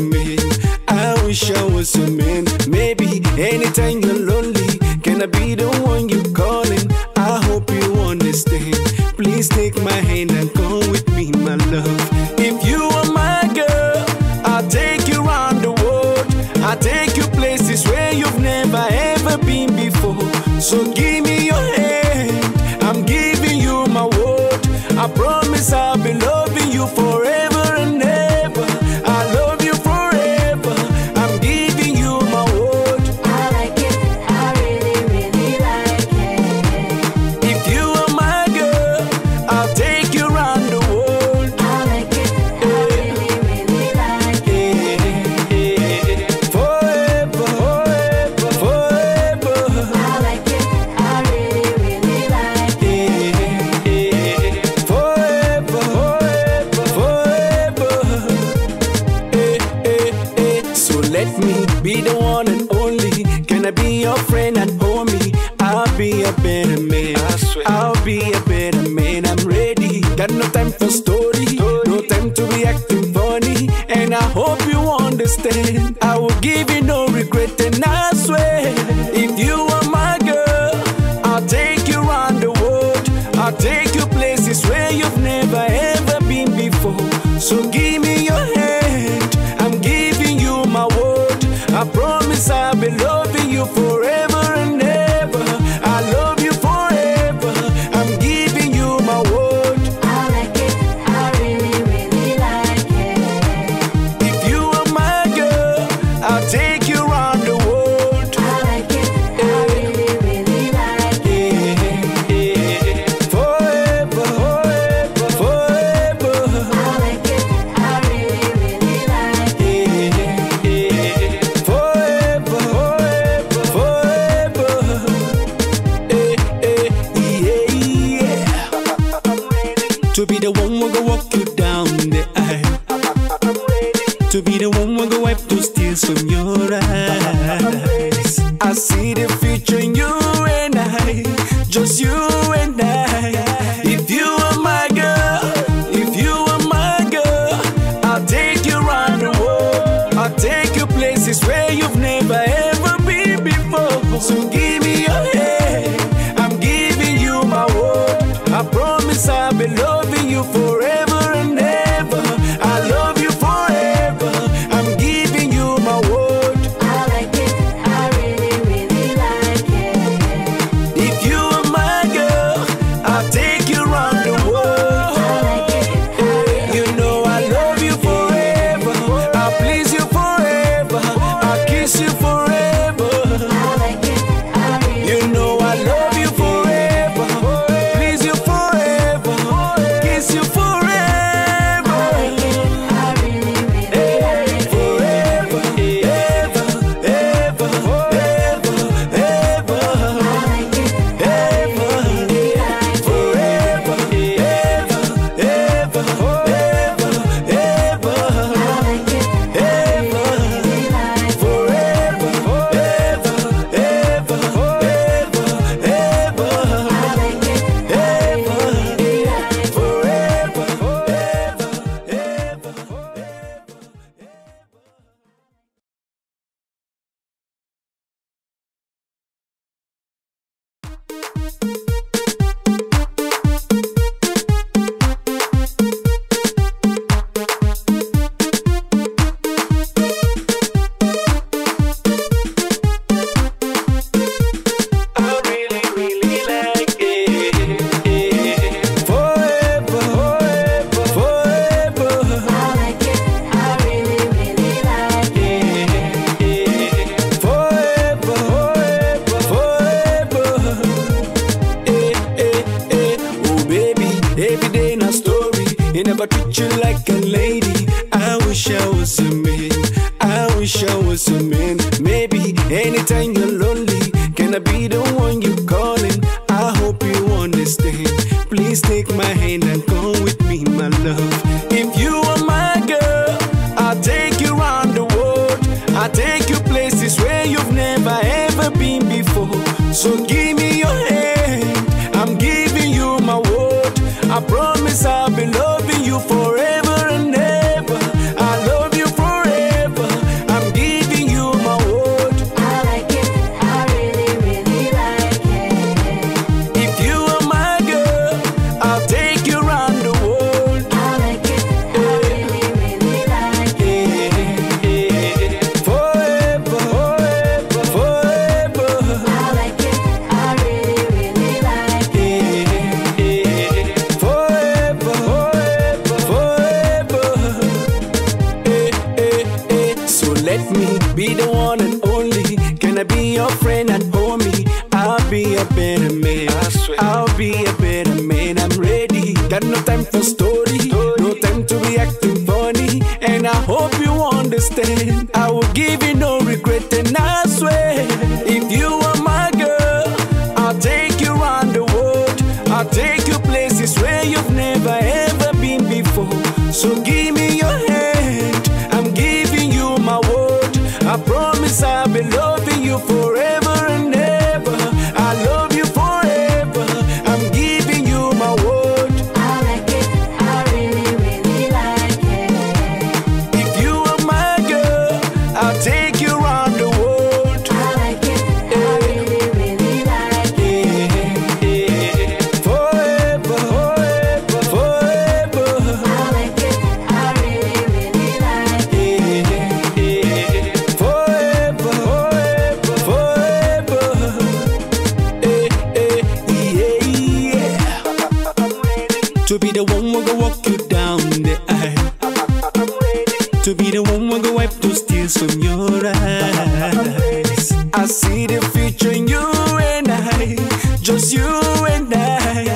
man. I wish I was a man. Maybe anytime you're lonely, can I be the one you calling? I hope you understand. Please take my hand and come with me, my love. If you are my girl, I'll take you around the world. I'll take you places where you've never ever been before. So give me your hand, I'm giving you my word. I promise I'll be loving you forever and ever. I love you forever, I'm giving you my word. I like it, I really, really like it. If you are my girl, I'll take you around the world. I like it, I really, really like it. Forever, forever, forever. I like it, I really, really like it. Forever, forever, forever. So let me be the one and only. Can I be your friend and homie? I'll be a better man. I'll be a better man. I'm ready. Got no time for story. No time to be acting funny. And I hope you understand. I will give you no regret, and I swear, if you are my girl, I'll take you around the world. I'll take you places where you've never ever been before. So give me your hand, I'm giving you my word. I promise I'll be loving you forever and ever. I love you forever, I'm giving you my word. I like it, I really, really like it. If you are my girl, I'll take you around the world. I like it, I really, really like it. Forever, forever, forever. I like it, I really, really like it. Forever, forever, forever. Yeah. To be the one who go walk you down the aisle. To be the one who go wipe those tears from your eyes. I see the future in you and I, just you and I. If you are my girl, if you are my girl, I'll take you around the world. I'll take you places where you've never ever been before. So give me your hand, I'm giving you my word. I promise I'll be loving you forever and ever. I love you forever, I'm giving you my word. I like it, I really, really like it. If you are my girl, I'll take you around the world. I like it, I really, You know I love you forever, I'll please you forever, I'll kiss you forever. I like it, I really, You know I love you forever, please you forever, kiss you forever. I like it, I really, really like it. Forever, ever, ever, ever, ever. I like it, I really, really like it. Forever, ever, ever, ever, ever. I like it, I really, really like it. Forever, ever, ever, ever, ever. I like it, I really, really like it. Forever, ever, ever, ever. I really, really like it. Forever, forever, forever. I like it, I really, really like it. Forever, forever, forever. Oh baby, every day na story. He never treat you like a lady. I wish I was a man. I wish I was a man. Maybe anytime you're lonely, can I be the one you calling? I hope you understand. Please take my hand and come with me, my love. If you are my girl, I'll take you around the world. I'll take you places where you've never ever been before. So give me your hand, I'm giving you my word. I promise I'll be loving you forever and ever. I love you forever, let me be the one and only. Can I be your friend and homie? I'll be a better man. I'll be a better man. I'm ready. Got no time for story. No time to be acting funny. And I hope you understand. I will give you no regret, and I swear, if you are my girl, I'll take you around the world. I'll take you places where you've never ever been before. So give me your hand. I'm giving you my word. I promise I'll be loving you forever and ever. I love you forever. I'm giving you my word. I like it, I really, really like it. If you are my girl, I'll take you around the world. I like it, I really, really like it. Forever, forever, forever. I like it, I really, really like it. Forever, forever, forever. Yeah. To be the one who go walk you down the aisle. To be the one who go wipe those tears from your eyes. I see the future in you and I, just you and I.